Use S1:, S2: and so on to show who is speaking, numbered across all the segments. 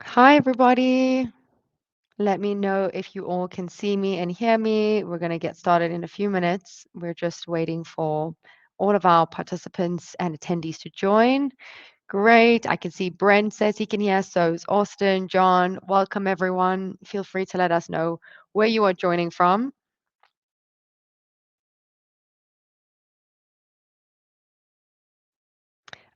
S1: Hi, everybody. Let me know if you all can see me and hear me. We're going to get started in a few minutes. We're just waiting for all of our participants and attendees to join. Great. I can see Brent says he can hear. So is Austin, John. Welcome, everyone. Feel free to let us know where you are joining from.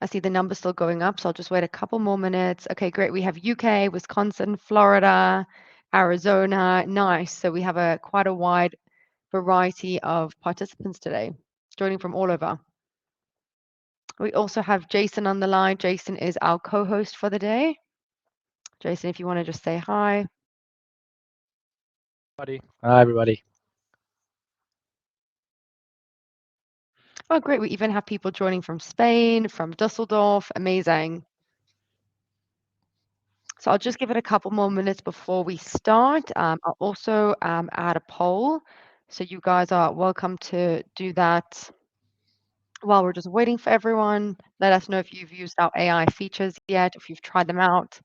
S1: I see the numbers still going up, so I'll just wait a couple more minutes. Okay, great. We have UK, Wisconsin, Florida, Arizona. Nice. So we have quite a wide variety of participants today, joining from all over. We also have Jason on the line. Jason is our co-host for the day. Jason, if you want to just say hi.
S2: Hi, everybody.
S1: Oh, great. We even have people joining from Spain, from Dusseldorf. Amazing. So I'll just give it a couple more minutes before we start. I'll also add a poll. So you guys are welcome to do that while we're just waiting for everyone. Let us know if you've used our AI features yet, if you've tried them out.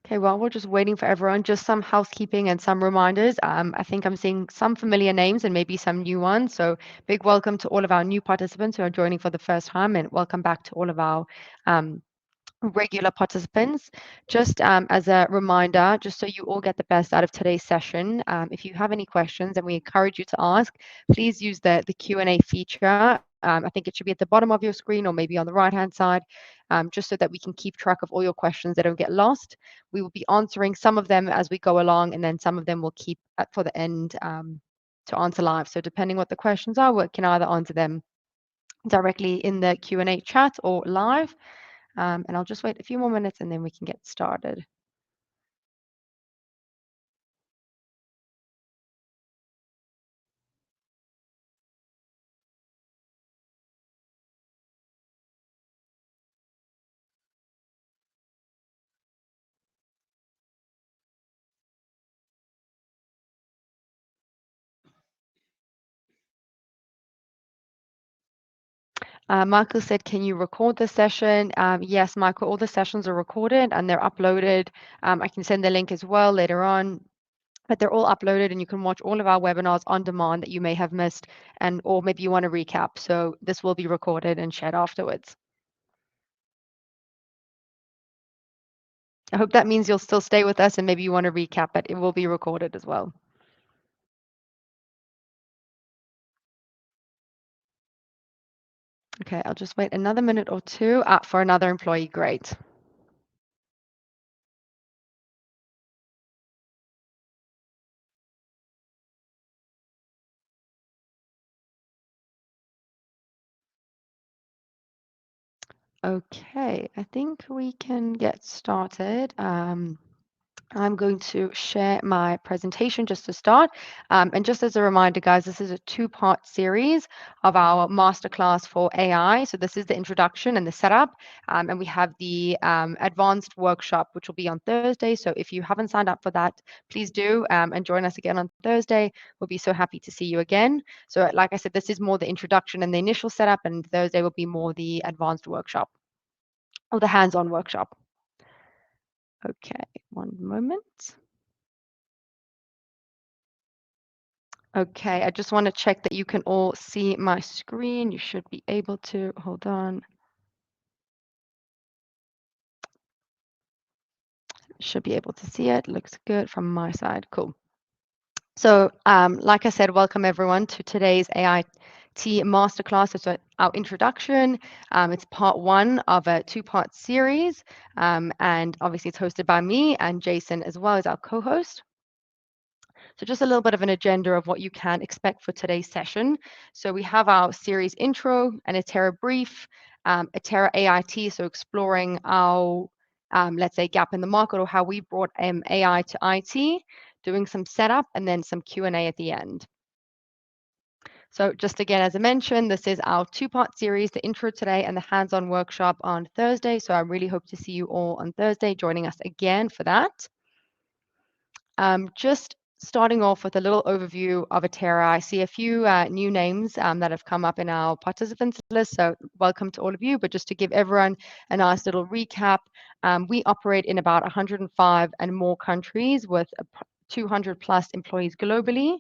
S1: Okay, well, we're just waiting for everyone. Just some housekeeping and some reminders. I think I'm seeing some familiar names and maybe some new ones. So big welcome to all of our new participants who are joining for the first time, and welcome back to all of our um, regular participants. Just as a reminder, just so you all get the best out of today's session, if you have any questions, and we encourage you to ask, please use the Q&A feature. I think it should be at the bottom of your screen or maybe on the right-hand side, just so that we can keep track of all your questions. They don't get lost. We will be answering some of them as we go along, and then some of them we'll keep for the end to answer live. So depending what the questions are, we can either answer them directly in the Q&A chat or live. And I'll just wait a few more minutes and then we can get started. Michael said, can you record the session? Yes, Michael, all the sessions are recorded and they're uploaded. I can send the link as well later on, but they're all uploaded and you can watch all of our webinars on demand that you may have missed, and or maybe you want to recap. So this will be recorded and shared afterwards. I hope that means you'll still stay with us and maybe you want to recap, but it will be recorded as well. Okay, I'll just wait another minute or two for another employee. Great. Okay, I think we can get started. I'm going to share my presentation just to start. And just as a reminder, guys, this is a two-part series of our masterclass for AI. So this is the introduction and the setup. And we have the advanced workshop, which will be on Thursday. So if you haven't signed up for that, please do and join us again on Thursday. We'll be so happy to see you again. So like I said, this is more the introduction and the initial setup, and Thursday will be more the advanced workshop or the hands-on workshop. Okay, one moment. Okay, I just want to check that you can all see my screen. You should be able to. Hold on. Should be able to see it. Looks good from my side. Cool. So, like I said, welcome everyone to today's AIT Masterclass. It's our introduction. It's part one of a two-part series. And obviously it's hosted by me and Jason as well as our co-host. So just a little bit of an agenda of what you can expect for today's session. So we have our series intro and a Terra brief, a Terra AIT, so exploring our, let's say, gap in the market or how we brought AI to IT, doing some setup and then some Q&A at the end. So just again, as I mentioned, this is our two-part series, the intro today and the hands-on workshop on Thursday. So I really hope to see you all on Thursday joining us again for that. Just starting off with a little overview of Atera, I see a few new names that have come up in our participants list. So welcome to all of you. But just to give everyone a nice little recap, we operate in about 105 and more countries with 200 plus employees globally.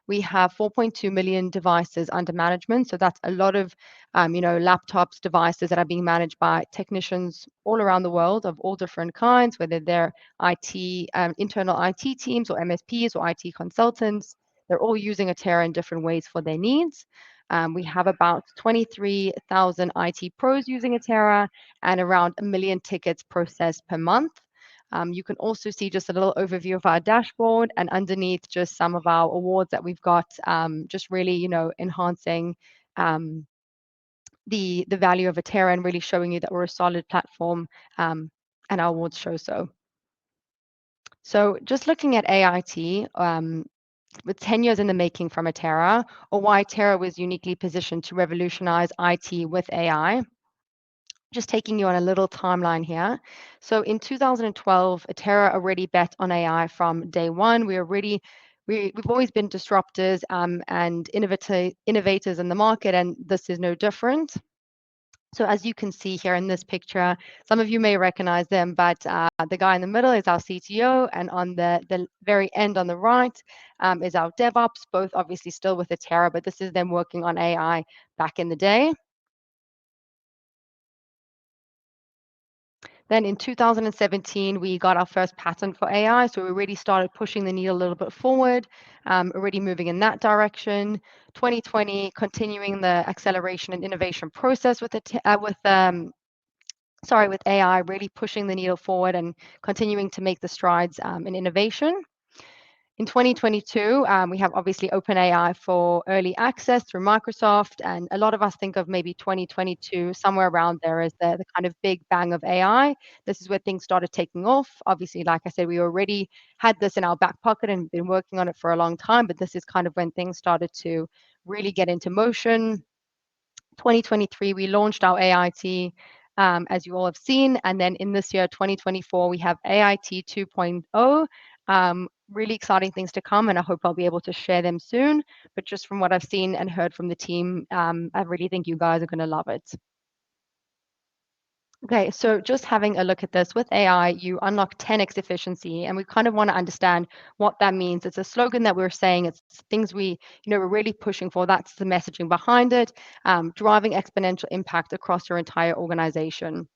S1: We have 4.2 million devices under management. So that's a lot of, laptops, devices that are being managed by technicians all around the world of all different kinds, whether they're IT, internal IT teams or MSPs or IT consultants. They're all using Atera in different ways for their needs. We have about 23,000 IT pros using Atera and around 1 million tickets processed per month. You can also see just a little overview of our dashboard and underneath just some of our awards that we've got, just really, enhancing the value of Atera and really showing you that we're a solid platform, and our awards show so. So just looking at AIT, with 10 years in the making from Atera, or why Atera was uniquely positioned to revolutionize IT with AI. Just taking you on a little timeline here. So in 2012, Atera already bet on AI from day one. We've always been disruptors and innovators in the market, and this is no different. So as you can see here in this picture, some of you may recognize them, but the guy in the middle is our CTO, and on the very end on the right is our DevOps, both obviously still with Atera, but this is them working on AI back in the day. Then in 2017, we got our first patent for AI. So we already started pushing the needle a little bit forward, already moving in that direction. 2020, continuing the acceleration and innovation process with AI, really pushing the needle forward and continuing to make the strides in innovation. In 2022, we have obviously OpenAI for early access through Microsoft, and a lot of us think of maybe 2022, somewhere around there, as the kind of big bang of AI. This is where things started taking off. Obviously, like I said, we already had this in our back pocket and been working on it for a long time, but this is kind of when things started to really get into motion. 2023, we launched our AIT, as you all have seen. And then in this year, 2024, we have AIT 2.0. Really exciting things to come, and I hope I'll be able to share them soon. But just from what I've seen and heard from the team, I really think you guys are going to love it. Okay, so just having a look at this with AI, you unlock 10x efficiency, and we kind of want to understand what that means. It's a slogan that we're saying, it's things we're really pushing for. That's the messaging behind it, driving exponential impact across your entire organization.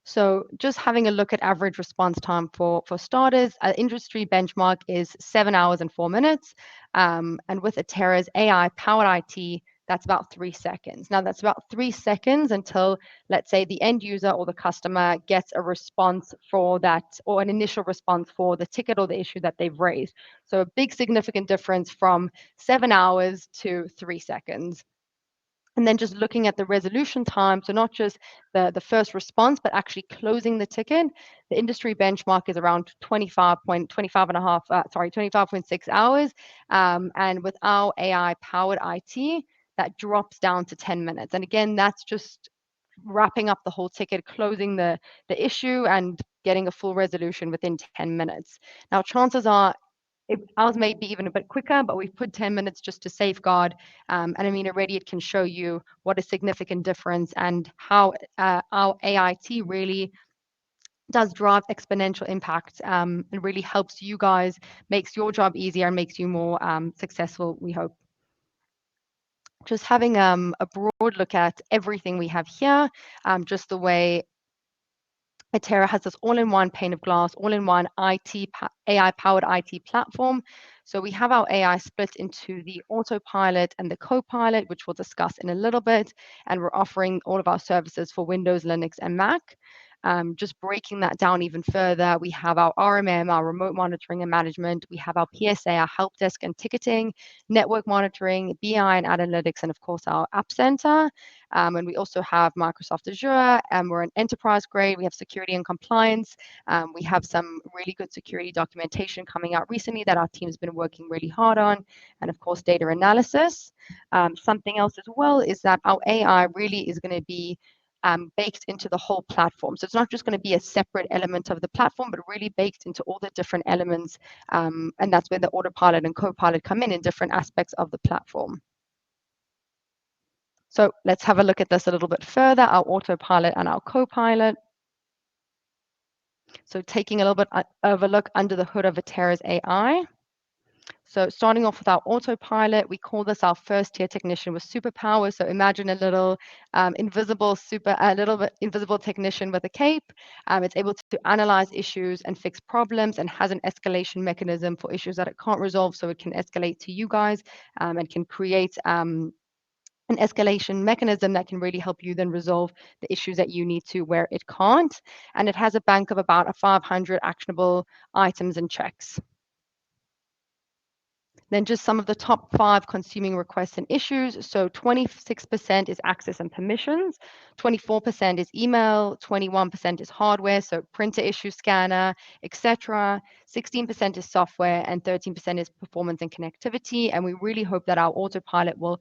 S1: So just having a look at average response time for starters, industry benchmark is 7 hours and 4 minutes. And with Atera's AI-powered IT, that's about 3 seconds. Now, that's about 3 seconds until, let's say, the end user or the customer gets a response for that, or an initial response for the ticket or the issue that they've raised. So a big significant difference from 7 hours to 3 seconds. And then just looking at the resolution time, so not just the first response, but actually closing the ticket. The industry benchmark is around 25.6 hours. And with our AI-powered IT, that drops down to 10 minutes. And again, that's just wrapping up the whole ticket, closing the issue, and getting a full resolution within 10 minutes. Now, chances are ours may be even a bit quicker, but we've put 10 minutes just to safeguard. And I mean, already it can show you what a significant difference and how our AIT really does drive exponential impact, and really helps you guys, makes your job easier and makes you more successful, we hope. Just having a broad look at everything we have here, just the way Atera has this all-in-one pane of glass, all-in-one AI-powered IT platform. So we have our AI split into the autopilot and the copilot, which we'll discuss in a little bit. And we're offering all of our services for Windows, Linux, and Mac. Just breaking that down even further, we have our RMM, our remote monitoring and management. We have our PSA, our help desk and ticketing, network monitoring, BI and analytics, and of course our App Center. And we also have Microsoft Azure, and we're an enterprise grade. We have security and compliance. We have some really good security documentation coming out recently that our team's been working really hard on, and of course data analysis. Something else as well is that our AI really is going to be baked into the whole platform. So it's not just going to be a separate element of the platform, but really baked into all the different elements. And that's where the autopilot and copilot come in different aspects of the platform. So let's have a look at this a little bit further, our autopilot and our copilot. So taking a little bit of a look under the hood of Atera's AI. So starting off with our autopilot, we call this our first tier technician with superpowers. So imagine a little a little bit invisible technician with a cape. It's able to analyze issues and fix problems, and has an escalation mechanism for issues that it can't resolve. So it can escalate to you guys, and can create an escalation mechanism that can really help you then resolve the issues that you need to where it can't. And it has a bank of about 500 actionable items and checks. Then just some of the top 5 consuming requests and issues. So 26% is access and permissions, 24% is email, 21% is hardware, so printer issue, scanner, etc. 16% is software, and 13% is performance and connectivity. And we really hope that our autopilot will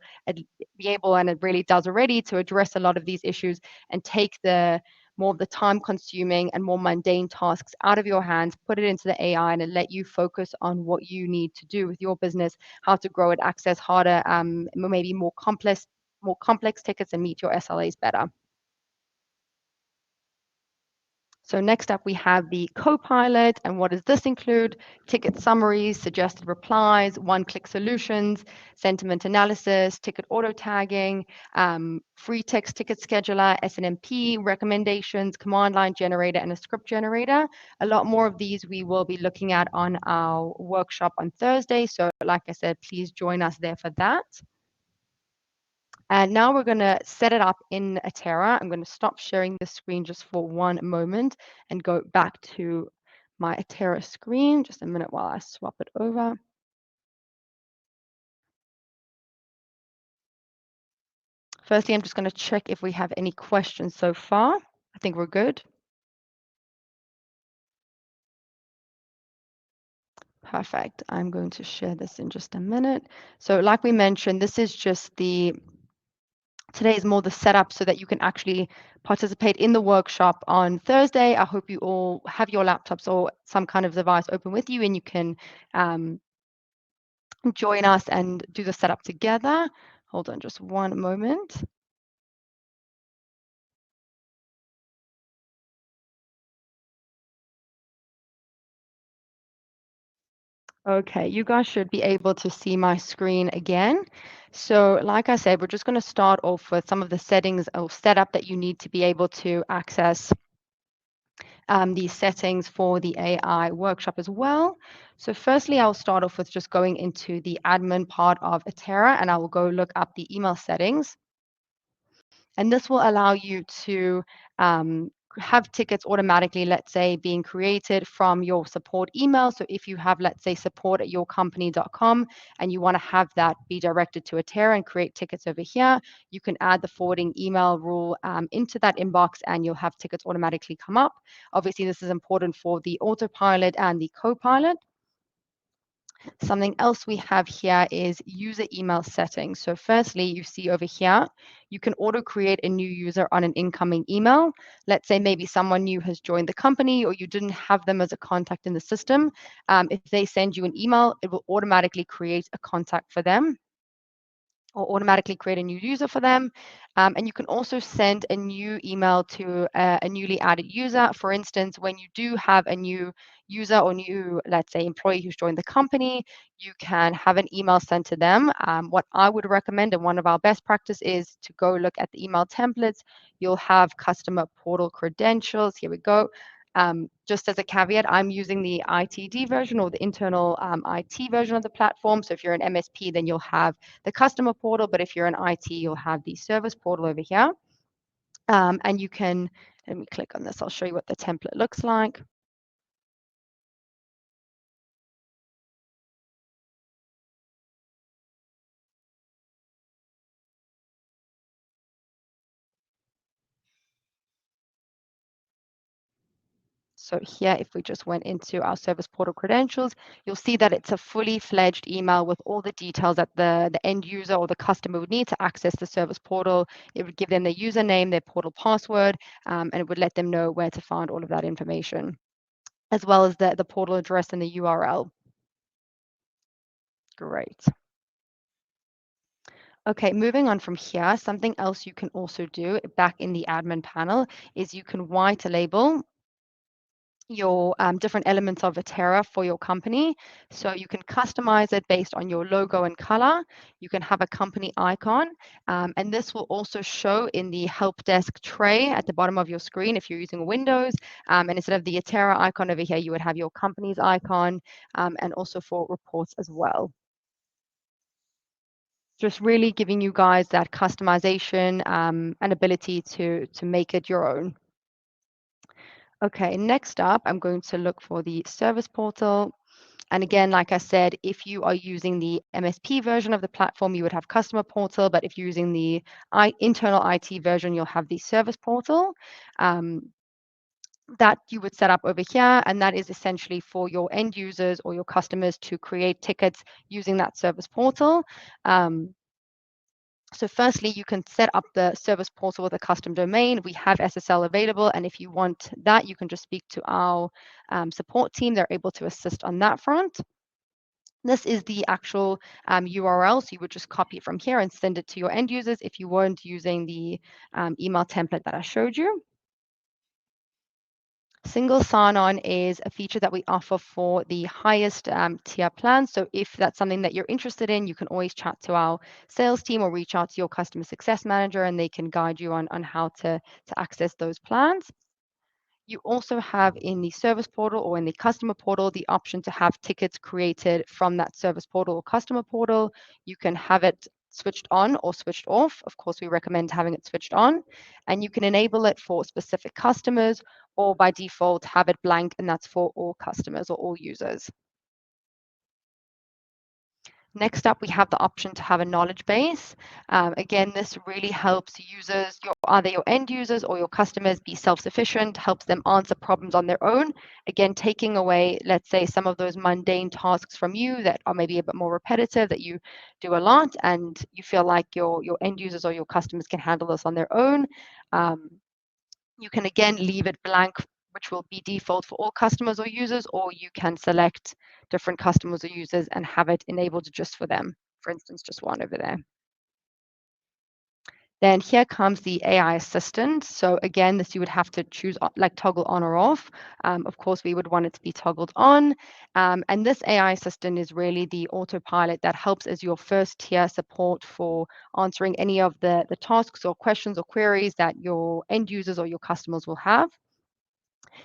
S1: be able, and it really does already, to address a lot of these issues and take the more of the time consuming and more mundane tasks out of your hands, put it into the AI, and let you focus on what you need to do with your business, how to grow it, access harder, maybe more complex tickets, and meet your SLAs better. So next up, we have the Copilot. And what does this include? Ticket summaries, suggested replies, one-click solutions, sentiment analysis, ticket auto tagging, free text ticket scheduler, SNMP, recommendations, command line generator, and a script generator. A lot more of these we will be looking at on our workshop on Thursday. So like I said, please join us there for that. And now we're going to set it up in Atera. I'm going to stop sharing the screen just for one moment and go back to my Atera screen. Just a minute while I swap it over. Firstly, I'm just going to check if we have any questions so far. I think we're good. Perfect. I'm going to share this in just a minute. So like we mentioned, this is just today is more the setup so that you can actually participate in the workshop on Thursday. I hope you all have your laptops or some kind of device open with you, and you can join us and do the setup together. Hold on just one moment. Okay, you guys should be able to see my screen again. So like I said, we're just going to start off with some of the settings or setup that you need to be able to access these settings for the AI workshop as well. So firstly, I'll start off with just going into the admin part of Atera, and I will go look up the email settings. And this will allow you to have tickets automatically, let's say, being created from your support email. So if you have, let's say, support@yourcompany.com, and you want to have that be directed to Atera and create tickets over here, you can add the forwarding email rule into that inbox, and you'll have tickets automatically come up. Obviously, this is important for the autopilot and the copilot. Something else we have here is user email settings. So firstly, you see over here, you can auto create a new user on an incoming email. Let's say maybe someone new has joined the company, or you didn't have them as a contact in the system. If they send you an email, it will automatically create a contact for them, or automatically create a new user for them. And you can also send a new email to a newly added user. For instance, when you do have a new user or new, let's say, employee who's joined the company, you can have an email sent to them. What I would recommend, and one of our best practice, is to go look at the email templates. You'll have customer portal credentials. Here we go. Just as a caveat, I'm using the ITD version, or the internal IT version of the platform. So if you're an MSP, then you'll have the customer portal, but if you're an IT, you'll have the service portal over here. And you can Let me click on this. I'll show you what the template looks like. So here, if we just went into our service portal credentials, you'll see that it's a fully fledged email with all the details that the end user or the customer would need to access the service portal. It would give them their username, their portal password, and it would let them know where to find all of that information, as well as the portal address and the URL. Great. Okay, moving on from here, something else you can also do back in the admin panel is you can white label your different elements of Atera for your company. So you can customize it based on your logo and color. You can have a company icon, and this will also show in the help desk tray at the bottom of your screen if you're using Windows. And instead of the Atera icon over here, you would have your company's icon, and also for reports as well. Just really giving you guys that customization and ability to make it your own. Okay, next up, I'm going to look for the service portal. And again, like I said, if you are using the MSP version of the platform, you would have customer portal. But if you're using the internal IT version, you'll have the service portal that you would set up over here. And that is essentially for your end users or your customers to create tickets using that service portal. So firstly, you can set up the service portal with a custom domain. We have SSL available, and if you want that, you can just speak to our support team. They're able to assist on that front. This is the actual URL, so you would just copy it from here and send it to your end users if you weren't using the email template that I showed you. Single sign-on is a feature that we offer for the highest tier plan. So if that's something that you're interested in, you can always chat to our sales team or reach out to your customer success manager, and they can guide you on how to access those plans. You also have in the service portal or in the customer portal the option to have tickets created from that service portal or customer portal. You can have it switched on or switched off. Of course, we recommend having it switched on, and you can enable it for specific customers or by default have it blank, and that's for all customers or all users. Next up, we have the option to have a knowledge base. Again, this really helps users, either your end users or your customers, be self-sufficient, helps them answer problems on their own. Again, taking away, let's say, some of those mundane tasks from you that are maybe a bit more repetitive that you do a lot, and you feel like your end users or your customers can handle this on their own. You can again leave it blank, which will be default for all customers or users, or you can select different customers or users and have it enabled just for them. For instance, just one over there. Then here comes the AI assistant. So again, this you would have to choose like toggle on or off. Of course, we would want it to be toggled on. And this AI assistant is really the autopilot that helps as your first tier support for answering any of the tasks or questions or queries that your end users or your customers will have.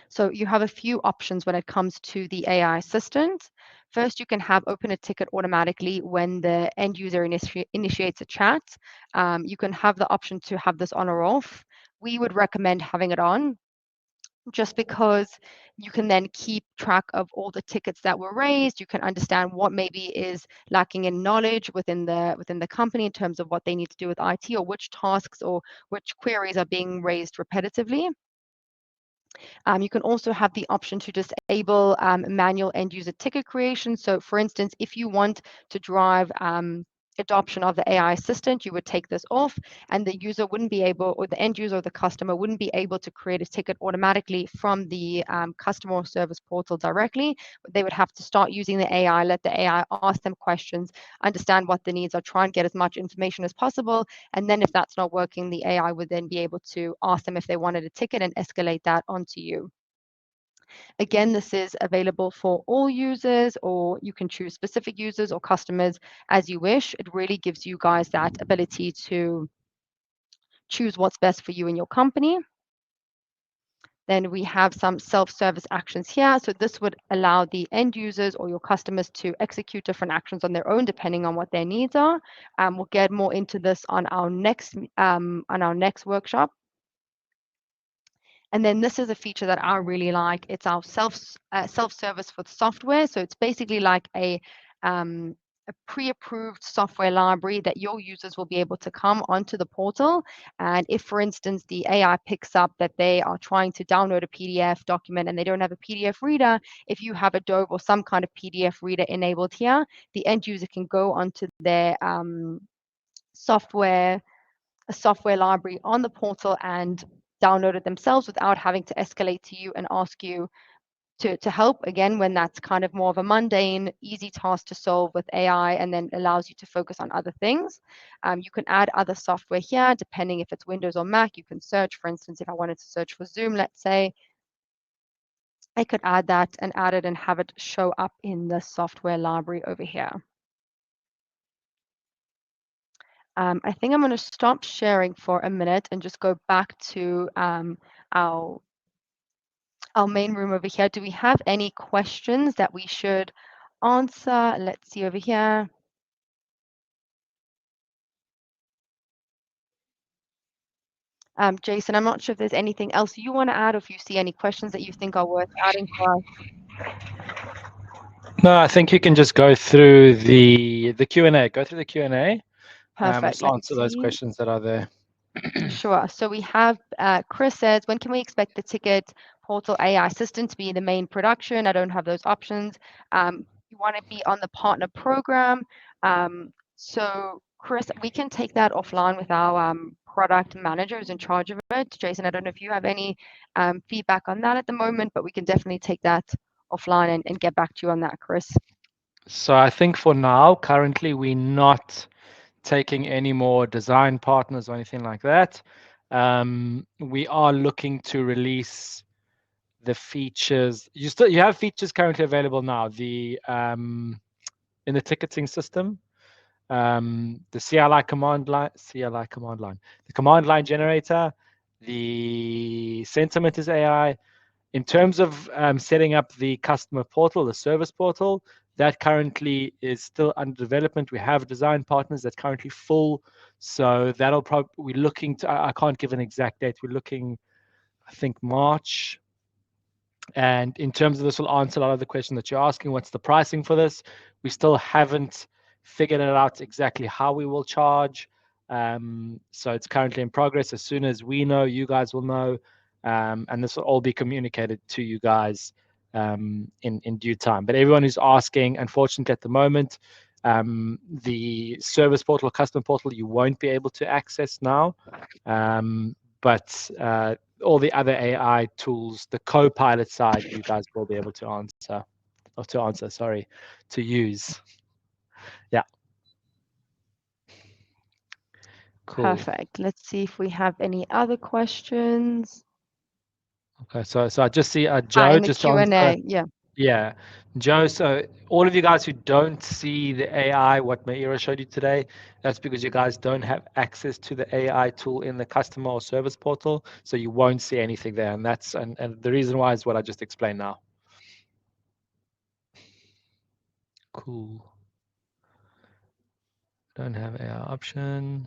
S1: So you have a few options when it comes to the AI assistant. First, you can have open a ticket automatically when the end user initiates a chat. You can have the option to have this on or off. We would recommend having it on just because you can then keep track of all the tickets that were raised. You can understand what maybe is lacking in knowledge within the company in terms of what they need to do with IT or which tasks or which queries are being raised repetitively. You can also have the option to disable manual end user ticket creation. So for instance, if you want to drive adoption of the AI assistant, you would take this off and the user wouldn't be able, or the end user or the customer wouldn't be able to create a ticket automatically from the customer service portal directly. They would have to start using the AI, let the AI ask them questions, understand what the needs are, try and get as much information as possible. And then if that's not working, the AI would then be able to ask them if they wanted a ticket and escalate that onto you. Again, this is available for all users, or you can choose specific users or customers as you wish. It really gives you guys that ability to choose what's best for you and your company. Then we have some self-service actions here. So this would allow the end users or your customers to execute different actions on their own, depending on what their needs are. We'll get more into this on our next workshop. And then this is a feature that I really like. It's our self-service for the software. So it's basically like a pre-approved software library that your users will be able to come onto the portal. And if, for instance, the AI picks up that they are trying to download a PDF document and they don't have a PDF reader, if you have Adobe or some kind of PDF reader enabled here, the end user can go onto their software library on the portal and download it themselves without having to escalate to you and ask you to help again, when that's kind of more of a mundane, easy task to solve with AI, and then allows you to focus on other things. You can add other software here, depending if it's Windows or Mac. You can search, for instance, if I wanted to search for Zoom, let's say, I could add that and add it and have it show up in the software library over here. I think I'm going to stop sharing for a minute and just go back to our main room over here. Do we have any questions that we should answer? Let's see over here. Jason, I'm not sure if there's anything else you want to add, or if you see any questions that you think are worth adding for us.
S2: No, I think you can just go through the Q&A. Go through the Q&A.
S1: Perfect.
S2: Just answer those questions that are there.
S1: Sure. So we have Chris says, when can we expect the ticket portal AI assistant to be the main production? I don't have those options. You want to be on the partner program. So Chris, we can take that offline with our product manager who's in charge of it. Jason, I don't know if you have any feedback on that at the moment, but we can definitely take that offline and get back to you on that, Chris.
S2: So I think for now, currently, we're not taking any more design partners or anything like that. We are looking to release the features. You have features currently available now. In the ticketing system, the CLI command line, the command line generator, the sentiment is AI. In terms of setting up the customer portal, the service portal, that currently is still under development. We have design partners that's currently full. So that'll probably, we're looking to, I can't give an exact date. We're looking, I think, March. And in terms of this will answer a lot of the question that you're asking, what's the pricing for this? We still haven't figured it out exactly how we will charge. So it's currently in progress. As soon as we know, you guys will know. And this will all be communicated to you guys in due time. But everyone who's asking, unfortunately at the moment, the service portal, customer portal, you won't be able to access now. But all the other AI tools, the co-pilot side, you guys will be able to use. Yeah. Cool.
S1: Perfect. Let's see if we have any other questions.
S2: Okay, so I just see Joe
S1: In the
S2: just
S1: Q&A,
S2: answer.
S1: yeah.
S2: Yeah, Joe, so all of you guys who don't see the AI, what Maira showed you today, that's because you guys don't have access to the AI tool in the customer or service portal, so you won't see anything there. And that's and the reason why is what I just explained now. Cool. Don't have AI option.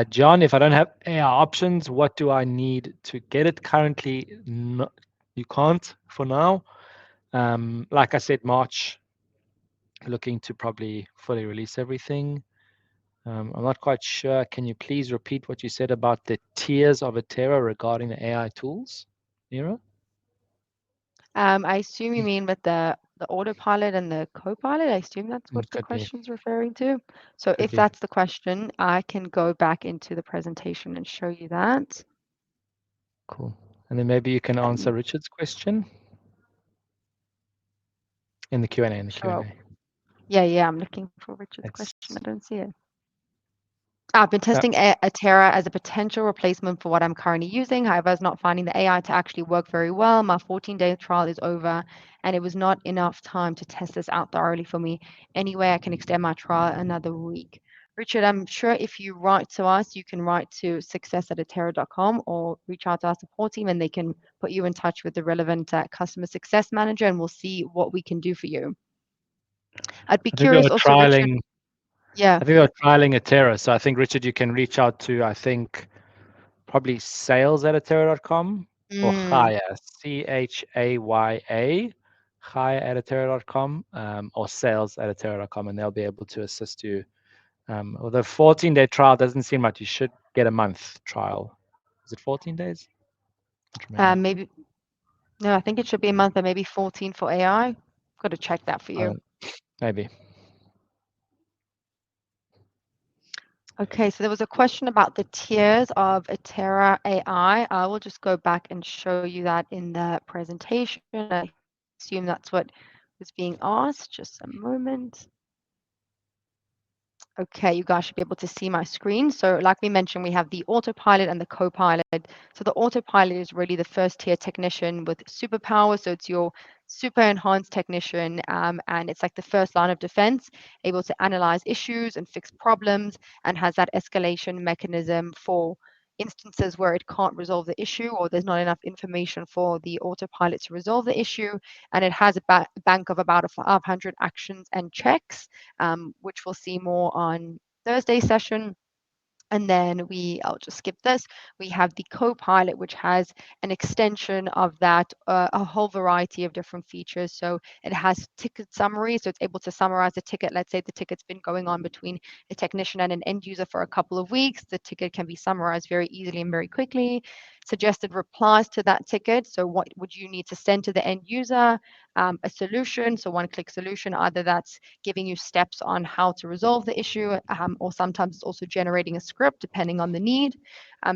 S2: John, if I don't have AI options, what do I need to get it? Currently, no, you can't for now. Like I said, March, looking to probably fully release everything. I'm not quite sure. Can you please repeat what you said about the tiers of Atera regarding the AI tools, Mira?
S1: I assume you mean with the autopilot and the copilot. I assume that's what the
S2: Could be.
S1: question's referring to. So if
S2: be.
S1: that's the question, I can go back into the presentation and show you that.
S2: Cool. And then maybe you can answer Richard's question in the Q&A.
S1: Sure. Yeah, I'm looking for Richard's question. I don't see it. I've been testing Atera as a potential replacement for what I'm currently using. However, I was not finding the AI to actually work very well. My 14-day trial is over, and it was not enough time to test this out thoroughly for me. Anyway, I can extend my trial another week. Richard, I'm sure if you write to us, you can write to success@atera.com or reach out to our support team, and they can put you in touch with the relevant customer success manager, and we'll see what we can do for you. I'd be curious also, Richard. Yeah.
S2: I think they're trialing Atera. So I think, Richard, you can reach out to, I think, probably sales@atera.com or
S1: Mm.
S2: Chaya, Chaya, Chaya@atera.com, or sales@atera.com, and they'll be able to assist you. Although 14-day trial doesn't seem like you should get a month trial. Is it 14 days? I don't remember.
S1: Maybe no, I think it should be a month, or maybe 14 for AI. Got to check that for you.
S2: Maybe.
S1: Okay, so there was a question about the tiers of Atera AI. I will just go back and show you that in the presentation. I assume that's what was being asked. Just a moment. Okay, you guys should be able to see my screen. So like we mentioned, we have the autopilot and the co-pilot. So the autopilot is really the first tier technician with superpowers. So it's your super enhanced technician, and it's like the first line of defense, able to analyze issues and fix problems, and has that escalation mechanism for instances where it can't resolve the issue or there's not enough information for the autopilot to resolve the issue. And it has a bank of about 500 actions and checks, which we'll see more on Thursday session. And then I'll just skip this. We have the Copilot, which has an extension of that, a whole variety of different features. So it has ticket summary, so it's able to summarize the ticket. Let's say the ticket's been going on between a technician and an end user for a couple of weeks. The ticket can be summarized very easily and very quickly. Suggested replies to that ticket. So what would you need to send to the end user? A solution, so one-click solution, either that's giving you steps on how to resolve the issue, or sometimes it's also generating a script depending on the need.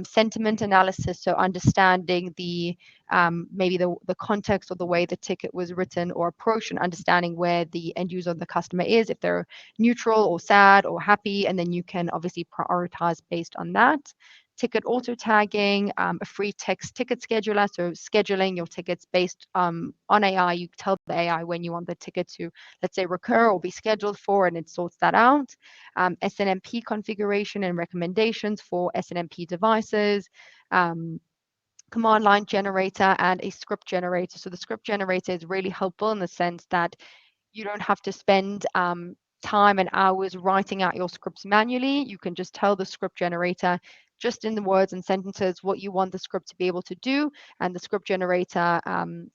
S1: Sentiment analysis, so understanding maybe the context or the way the ticket was written or approached, and understanding where the end user or the customer is, if they're neutral or sad or happy, and then you can obviously prioritize based on that. Ticket auto tagging, a free text ticket scheduler, so scheduling your tickets based on AI. You tell the AI when you want the ticket to, let's say, recur or be scheduled for, and it sorts that out. SNMP configuration and recommendations for SNMP devices. Command line generator and a script generator. So the script generator is really helpful in the sense that you don't have to spend time and hours writing out your scripts manually. You can just tell the script generator just in the words and sentences what you want the script to be able to do, and the script generator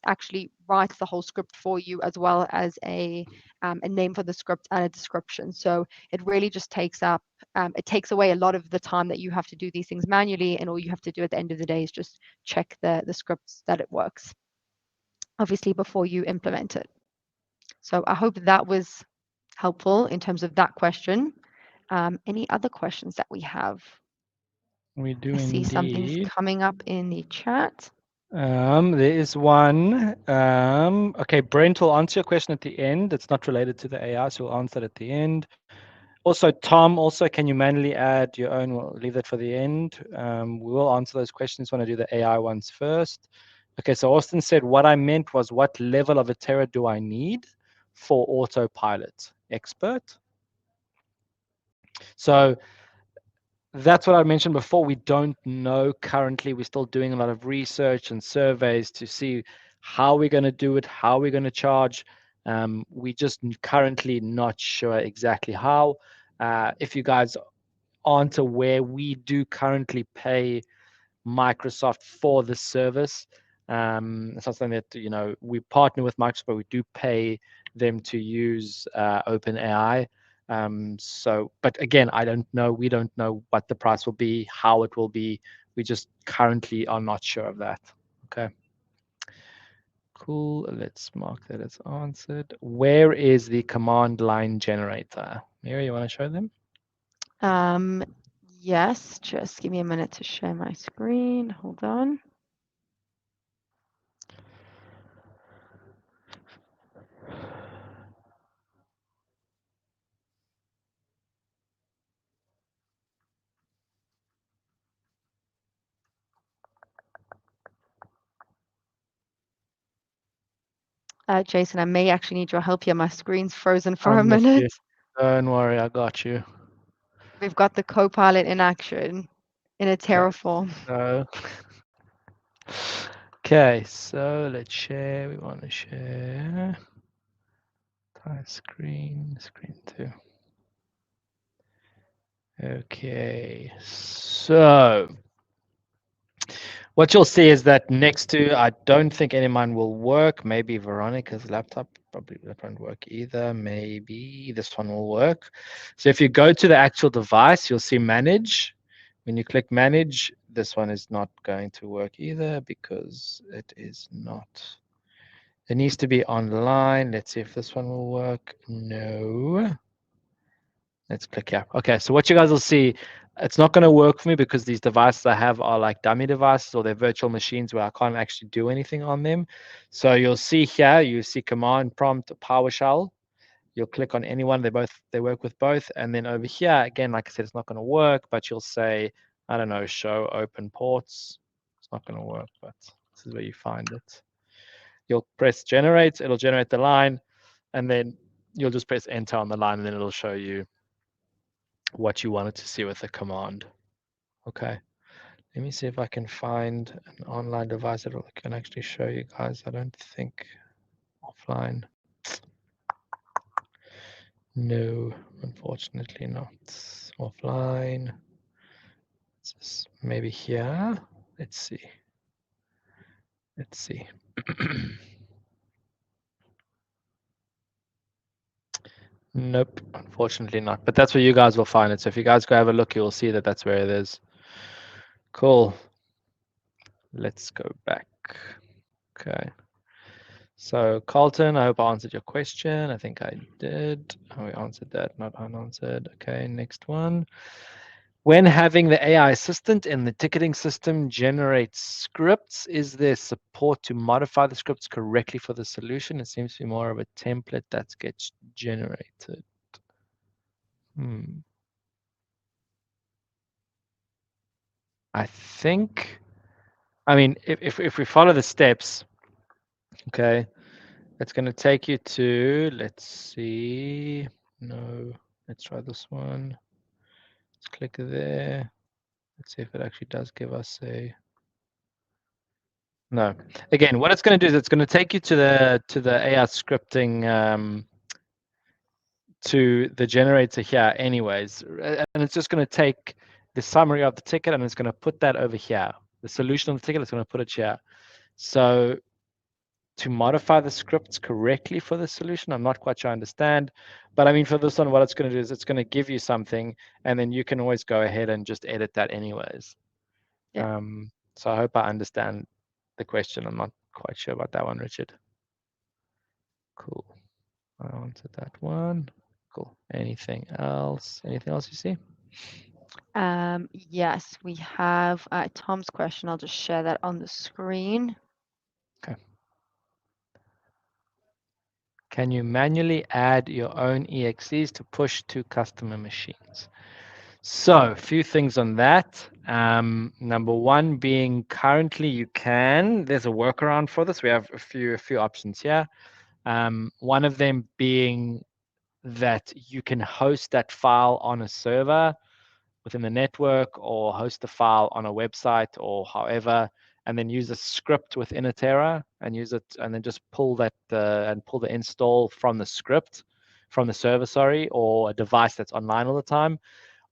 S1: actually writes the whole script for you, as well as a name for the script and a description. So it really just takes away a lot of the time that you have to do these things manually, and all you have to do at the end of the day is just check the scripts that it works, obviously, before you implement it. So I hope that was helpful in terms of that question. Any other questions that we have?
S2: We do
S1: I see something's
S2: indeed.
S1: coming up in the chat.
S2: There is one. Okay, Brent will answer your question at the end. It's not related to the AI, so we'll answer it at the end. Also, Tom, can you manually add your own? We'll leave that for the end. We will answer those questions when I do the AI ones first. Okay, so Austin said, what I meant was, what level of Atera do I need for autopilot? Expert? So that's what I mentioned before. We don't know currently. We're still doing a lot of research and surveys to see how we're going to do it, how we're going to charge. We just currently not sure exactly how. If you guys aren't aware, we do currently pay Microsoft for the service. It's not something that, we partner with Microsoft, but we do pay them to use OpenAI. But again, I don't know. We don't know what the price will be, how it will be. We just currently are not sure of that. Okay. Cool. Let's mark that as answered. Where is the command line generator? Mary, you want to show them?
S1: Yes, just give me a minute to share my screen. Hold on. Jason, I may actually need your help here. My screen's frozen for a
S2: I'm with you.
S1: minute.
S2: Don't worry, I got you.
S1: We've got the Copilot in action in a
S2: Okay.
S1: Terraform.
S2: Okay, so let's share. We want to share. Screen 2. Okay, so What you'll see is that next to, I don't think any of mine will work. Maybe Veronica's laptop, probably that won't work either. Maybe this one will work. So if you go to the actual device, you'll see manage. When you click manage, this one is not going to work either because it is not. It needs to be online. Let's see if this one will work. No. Let's click here. Okay, so what you guys will see, it's not going to work for me because these devices I have are like dummy devices or they're virtual machines where I can't actually do anything on them. So you'll see here, you see command prompt PowerShell. You'll click on any one. They work with both. And then over here, again, like I said, it's not going to work, but you'll say, I don't know, show open ports. It's not going to work, but this is where you find it. You'll press generate, it'll generate the line, and then you'll just press enter on the line, and then it'll show you what you wanted to see with the command. Okay, let me see if I can find an online device that can actually show you guys. I don't think offline. No, unfortunately not. Offline. Maybe here. Let's see. Let's see. Nope, unfortunately not. But that's where you guys will find it. So if you guys go have a look, you'll see that that's where it is. Cool. Let's go back. Okay. So Carlton, I hope I answered your question. I think I did. Oh, we answered that, not unanswered. Okay, next one. When having the AI assistant in the ticketing system generate scripts, is there support to modify the scripts correctly for the solution? It seems to be more of a template that gets generated. I think, I mean, if we follow the steps, okay, it's going to take you to, let's see, no, let's try this one. Let's click there. Let's see if it actually does give us a, no. Again, what it's going to do is it's going to take you to the AI scripting, to the generator here anyways, and it's just going to take the summary of the ticket and it's going to put that over here. The solution of the ticket is going to put it here. So to modify the scripts correctly for the solution, I'm not quite sure I understand, but I mean for this one, what it's going to do is it's going to give you something, and then you can always go ahead and just edit that anyways.
S1: Yeah.
S2: So I hope I understand the question. I'm not quite sure about that one, Richard. Cool. I answered that one. Cool. Anything else? Anything else you see?
S1: Yes, we have Tom's question. I'll just share that on the screen.
S2: Okay. Can you manually add your own EXEs to push to customer machines? So a few things on that. Number one being currently you can, there's a workaround for this. We have a few options here. One of them being that you can host that file on a server within the network or host the file on a website or however, and then use a script within Itera and use it and then just pull that and pull the install from the script, from the server, sorry, or a device that's online all the time.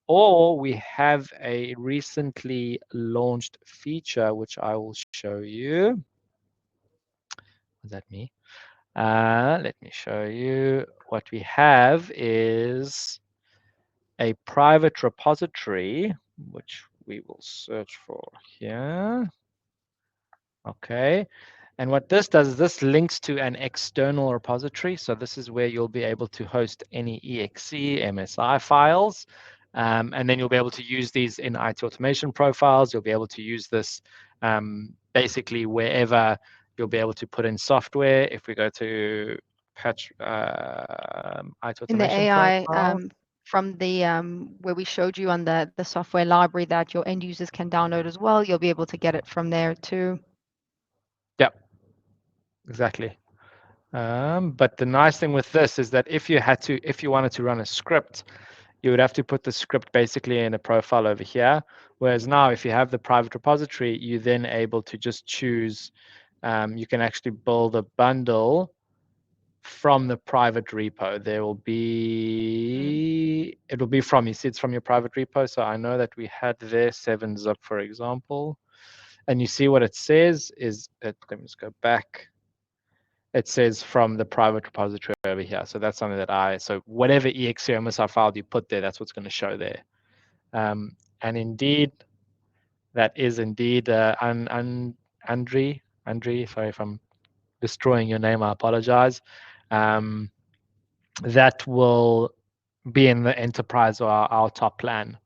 S2: Or we have a recently launched feature, which I will show you. Was that me? Let me show you. What we have is a private repository, which we will search for here. Okay. And what this does is this links to an external repository. So this is where you'll be able to host any exe, MSI files. And then you'll be able to use these in IT automation profiles. You'll be able to use this basically wherever you'll be able to put in software. If we go to patch IT
S1: In the
S2: automation
S1: AI,
S2: profile.
S1: from the where we showed you on the software library that your end users can download as well, you'll be able to get it from there too.
S2: Yeah, exactly. But the nice thing with this is that if you wanted to run a script, you would have to put the script basically in a profile over here. Whereas now, if you have the private repository, you're then able to just choose, you can actually build a bundle from the private repo. There will be, it'll be from, you see it's from your private repo. So I know that we had there 7-zip, for example. And you see what it says is, let me just go back. It says from the private repository over here. So that's something that so whatever exe or MSI file you put there, that's what's going to show there. And indeed, that is indeed Andre, sorry if I'm destroying your name, I apologize. That will be in the enterprise or our top plan,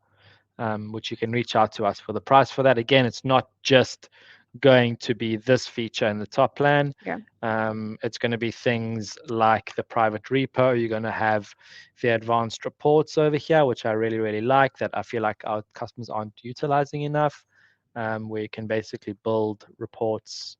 S2: which you can reach out to us for the price for that. Again, it's not just going to be this feature in the top plan.
S1: Yeah.
S2: It's going to be things like the private repo. You're going to have the advanced reports over here, which I really, really like, that I feel like our customers aren't utilizing enough, where you can basically build reports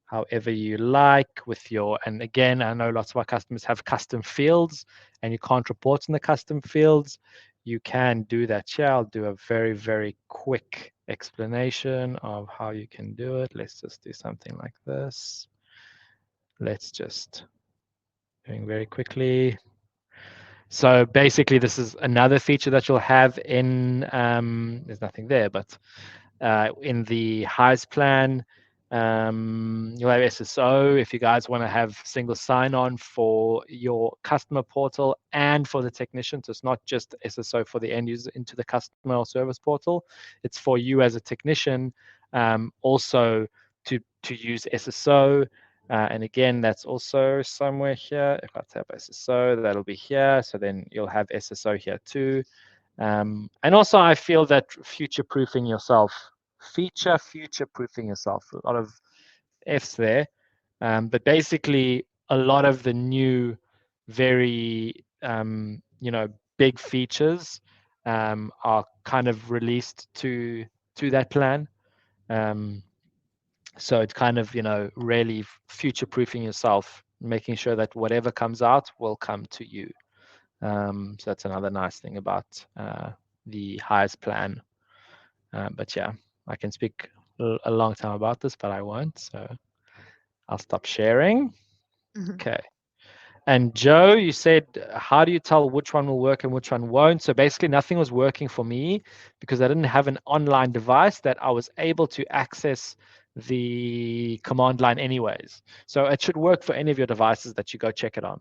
S2: however you like with and again, I know lots of our customers have custom fields and you can't report in the custom fields. You can do that here. I'll do a very, very quick explanation of how you can do it. Let's just do something like this. Let's just doing very quickly. So basically, this is another feature that you'll have in, there's nothing there, but in the highest plan, you'll have SSO if you guys want to have single sign-on for your customer portal and for the technician. So it's not just SSO for the end user into the customer or service portal. It's for you as a technician also to use SSO. And again, that's also somewhere here. If I tap SSO, that'll be here. So then you'll have SSO here too. And also, I feel that future-proofing yourself, future-proofing yourself, a lot of F's there. But basically, a lot of the new, very, big features are kind of released to that plan. So it's kind of, really future-proofing yourself, making sure that whatever comes out will come to you. So that's another nice thing about the highest plan. But yeah, I can speak a long time about this, but I won't. So I'll stop sharing. Okay. And Joe, you said, how do you tell which one will work and which one won't? So basically, nothing was working for me because I didn't have an online device that I was able to access the command line anyways. So it should work for any of your devices that you go check it on.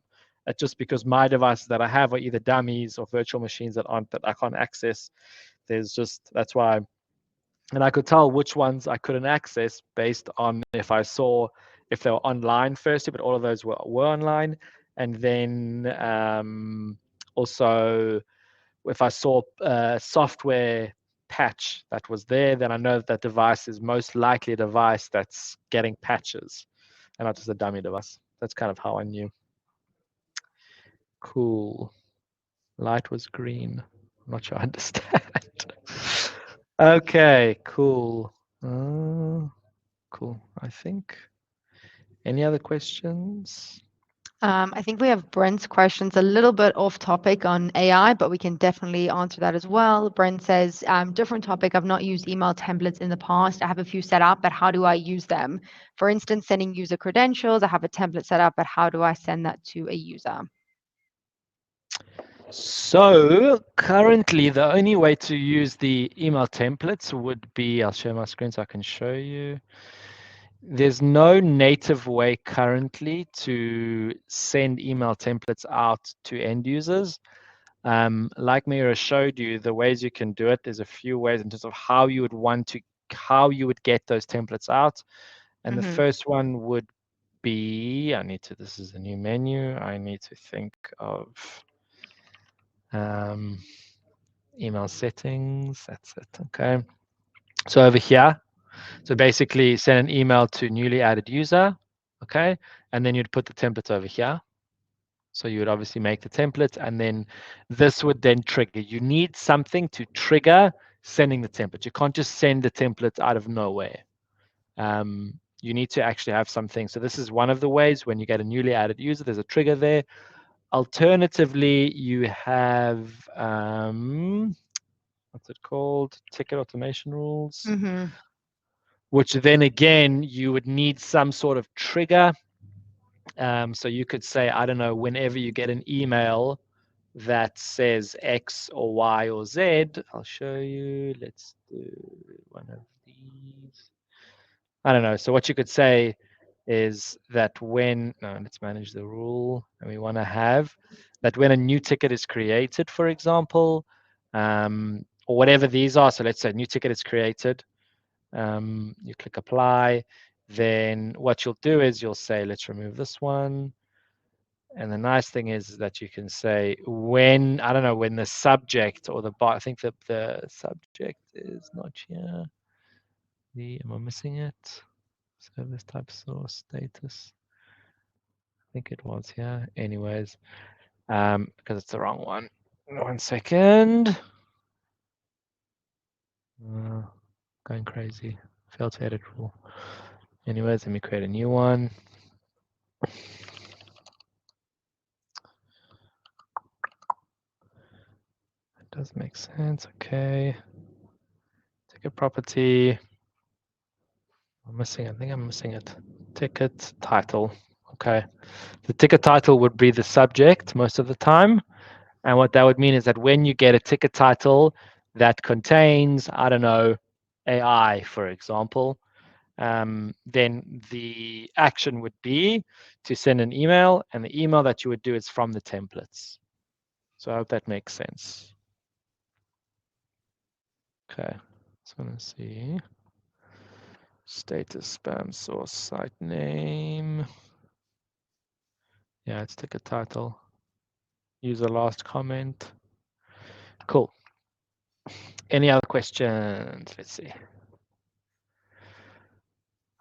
S2: Just because my devices that I have are either dummies or virtual machines that I can't access. That's why. And I could tell which ones I couldn't access based on if they were online firstly, but all of those were online. And then also, if I saw a software patch that was there, then I know that device is most likely a device that's getting patches and not just a dummy device. That's kind of how I knew. Cool. Light was green. I'm not sure I understand. Okay, cool. Cool, I think. Any other questions?
S1: I think we have Brent's questions a little bit off topic on AI, but we can definitely answer that as well. Brent says, different topic. I've not used email templates in the past. I have a few set up, but how do I use them? For instance, sending user credentials. I have a template set up, but how do I send that to a user?
S2: So currently, the only way to use the email templates would be, I'll share my screen so I can show you. There's no native way currently to send email templates out to end users. Like Mira showed you, the ways you can do it, there's a few ways in terms of how you would get those templates out. And the first one would be, this is a new menu. I need to think of email settings. That's it. Okay. So over here, so basically send an email to newly added user. Okay. And then you'd put the template over here. So you would obviously make the template, and then this would then trigger. You need something to trigger sending the template. You can't just send the template out of nowhere. You need to actually have something. So this is one of the ways. When you get a newly added user, there's a trigger there. Alternatively, you have what's it called? Ticket automation rules, which then again, you would need some sort of trigger. So you could say, I don't know, whenever you get an email that says X or Y or Z, I'll show you. Let's do one of these. I don't know. So what you could say is that let's manage the rule, and we want to have that when a new ticket is created, for example, or whatever these are. So let's say a new ticket is created. You click apply. Then what you'll do is you'll say, let's remove this one. And the nice thing is that you can say when, I don't know, when the subject or I think that the subject is not here. Am I missing it? Service type source status. I think it was here. Anyways, because it's the wrong one. 1 second. Going crazy. Failed to edit rule. Anyways, let me create a new one. It does make sense. Okay. Ticket property. I think I'm missing it. Ticket title. Okay. The ticket title would be the subject most of the time. And what that would mean is that when you get a ticket title that contains, I don't know, AI, for example, then the action would be to send an email, and the email that you would do is from the templates. So I hope that makes sense. Okay, so let's see. Status spam source site name. Yeah, it's ticket title. User last comment. Cool. Any other questions? Let's see.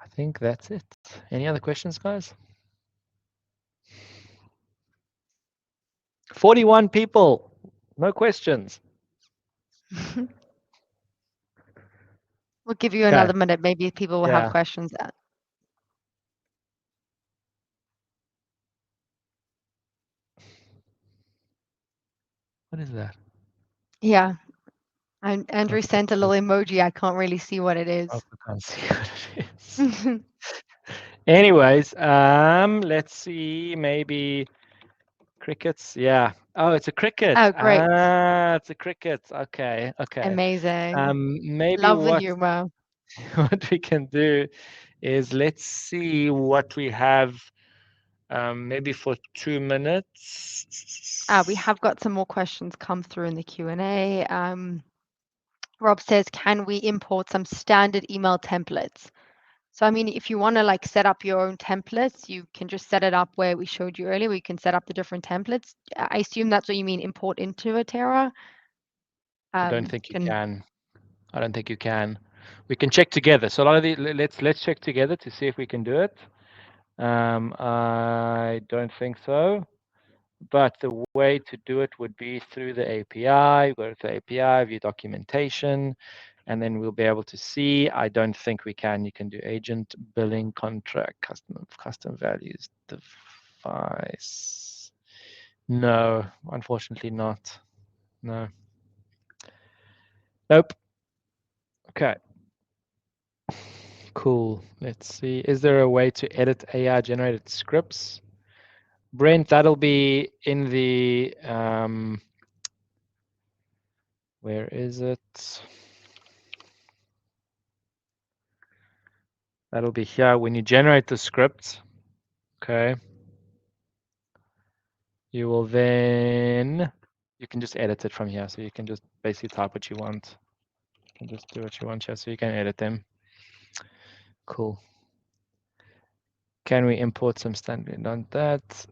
S2: I think that's it. Any other questions, guys? 41 people. No questions.
S1: We'll give you
S2: Okay.
S1: another minute. Maybe people will have questions.
S2: What is that?
S1: Yeah. Andrew sent a little emoji. I can't really see what it is.
S2: I can't see what it is. Anyways, let's see. Maybe crickets. Yeah. Oh, it's a cricket.
S1: Oh, great.
S2: It's a cricket. Okay. Okay.
S1: Amazing.
S2: Maybe
S1: Love the humor.
S2: what we can do is let's see what we have. Maybe for 2 minutes.
S1: We have got some more questions come through in the Q&A. Rob says, can we import some standard email templates? So, I mean, if you want to like set up your own templates, you can just set it up where we showed you earlier. We can set up the different templates. I assume that's what you mean, import into a Terra.
S2: I don't think you can. I don't think you can. We can check together. So a lot of the let's check together to see if we can do it. I don't think so. But the way to do it would be through the API. Go to the API, view documentation, and then we'll be able to see. I don't think we can. You can do agent, billing, contract, custom values, device. No, unfortunately not. No. Nope. Okay. Cool. Let's see. Is there a way to edit AI generated scripts? Brent, that'll be in the where is it? That'll be here when you generate the script. Okay. You will then you can just edit it from here. So you can just basically type what you want. You can just do what you want here, so you can edit them. Cool. Can we import some standard on that?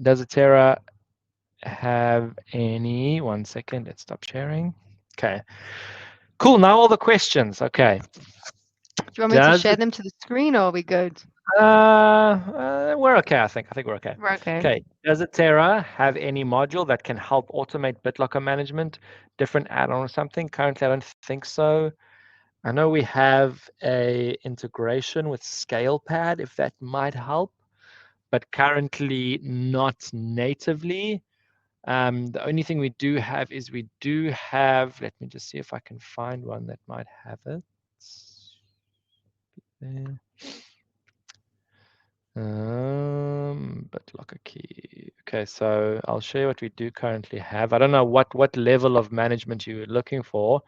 S2: Does Terra have any? 1 second. Let's stop sharing. Okay. Cool. Now all the questions. Okay.
S1: Do you want me to share them to the screen, or are we good?
S2: We're okay, I think. I think we're okay.
S1: We're okay.
S2: Okay. Does Terra have any module that can help automate BitLocker management, different add-on or something? Currently, I don't think so. I know we have a integration with ScalePad, if that might help, but currently not natively. The only thing we do have is let me just see if I can find one that might have it. There. BitLocker key. Okay, so I'll show you what we do currently have. I don't know what level of management you're looking for,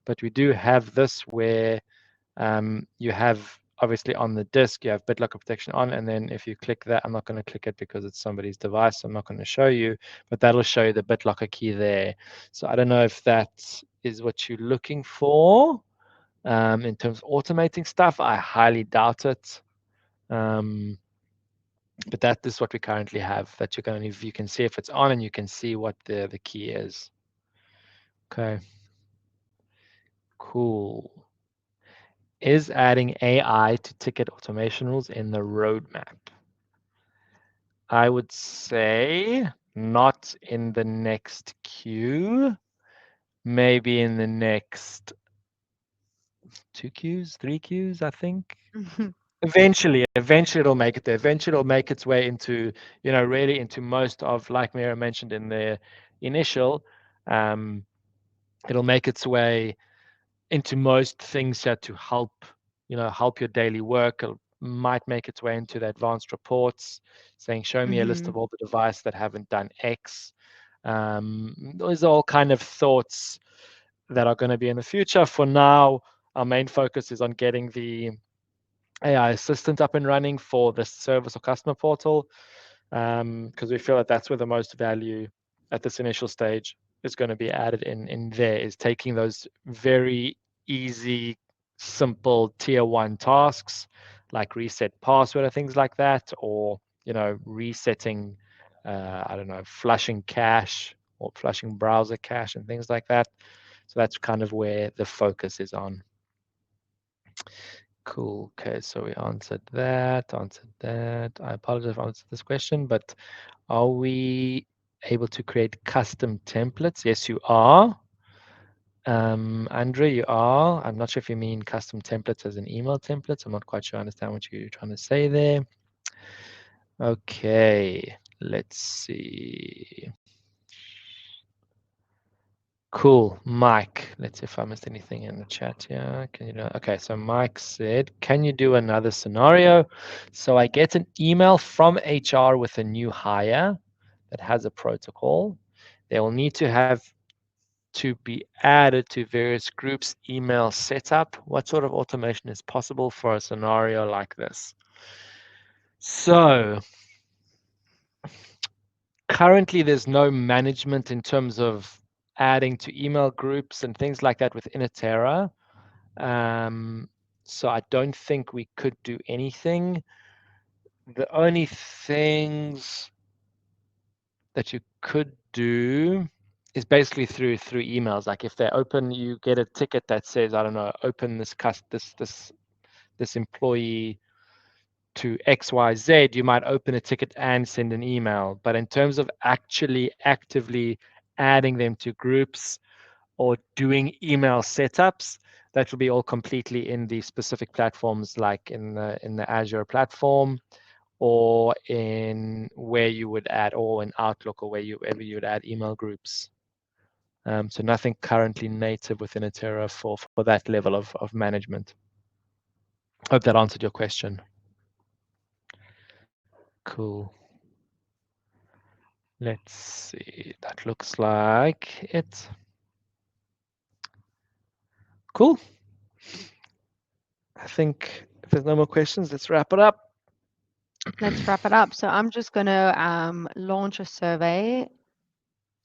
S2: but we do have this where You have obviously on the disk, you have BitLocker protection on, and then if you click that, I'm not going to click it because it's somebody's device, so I'm not going to show you, but that'll show you the BitLocker key there. So I don't know if that is what you're looking for in terms of automating stuff. I highly doubt it. But that is what we currently have, that you can see if it's on, and you can see what the key is. Okay, cool. Is adding AI to ticket automation rules in the roadmap? I would say not in the next queue, maybe in the next 2 queues, 3 queues, I think. Eventually it'll make it there. Eventually it'll make its way into, really into most of, like Mira mentioned in the initial, it'll make its way into most things here to help your daily work. It might make its way into the advanced reports, saying, show me a list of all the devices that haven't done X. Those are all kind of thoughts that are going to be in the future. For now, our main focus is on getting the AI assistant up and running for the service or customer portal, because we feel that that's where the most value at this initial stage is going to be added in there, is taking those very easy, simple tier one tasks like reset password or things like that, or resetting, I don't know, flushing cache or flushing browser cache and things like that. So that's kind of where the focus is on. Cool. Okay, so we answered that. I apologize if I answered this question, but are we able to create custom templates? Yes, you are. Andre, you are. I'm not sure if you mean custom templates as an email template. I'm not quite sure I understand what you're trying to say there. Okay, let's see. Cool. Mike, let's see if I missed anything in the chat here. Can you do? Okay, so Mike said, can you do another scenario? So I get an email from HR with a new hire that has a protocol. They will need to be added to various groups' email setup. What sort of automation is possible for a scenario like this? So currently there's no management in terms of adding to email groups and things like that within Atera. So I don't think we could do anything. The only things that you could do is basically through emails. Like if they open, you get a ticket that says, I don't know, open this employee to XYZ, you might open a ticket and send an email. But in terms of actually actively adding them to groups or doing email setups, that will be all completely in the specific platforms, like in the Azure platform, or in where you would add, or in Outlook, or wherever you would add email groups. So nothing currently native within Atera for that level of management. Hope that answered your question. Cool. Let's see. That looks like it. Cool. I think if there's no more questions, let's wrap it up.
S1: Let's wrap it up. So I'm just going to launch a survey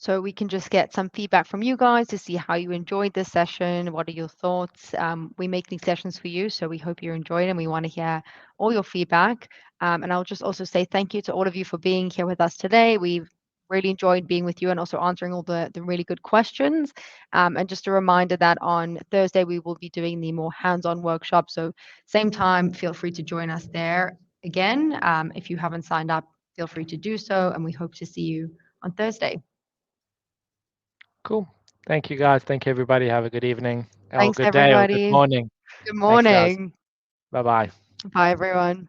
S1: so we can just get some feedback from you guys to see how you enjoyed this session. What are your thoughts? We make these sessions for you, so we hope you enjoyed, and we want to hear all your feedback. And I'll just also say thank you to all of you for being here with us today. We've really enjoyed being with you and also answering all the really good questions. And just a reminder that on Thursday, we will be doing the more hands-on workshop. So same time, feel free to join us there again. If you haven't signed up, feel free to do so. And we hope to see you on Thursday.
S2: Cool. Thank you, guys. Thank you, everybody. Have a good evening or
S1: Thanks,
S2: good day or good
S1: everybody.
S2: morning.
S1: Good
S2: Thanks, guys.
S1: morning.
S2: Bye-bye.
S1: Bye, everyone.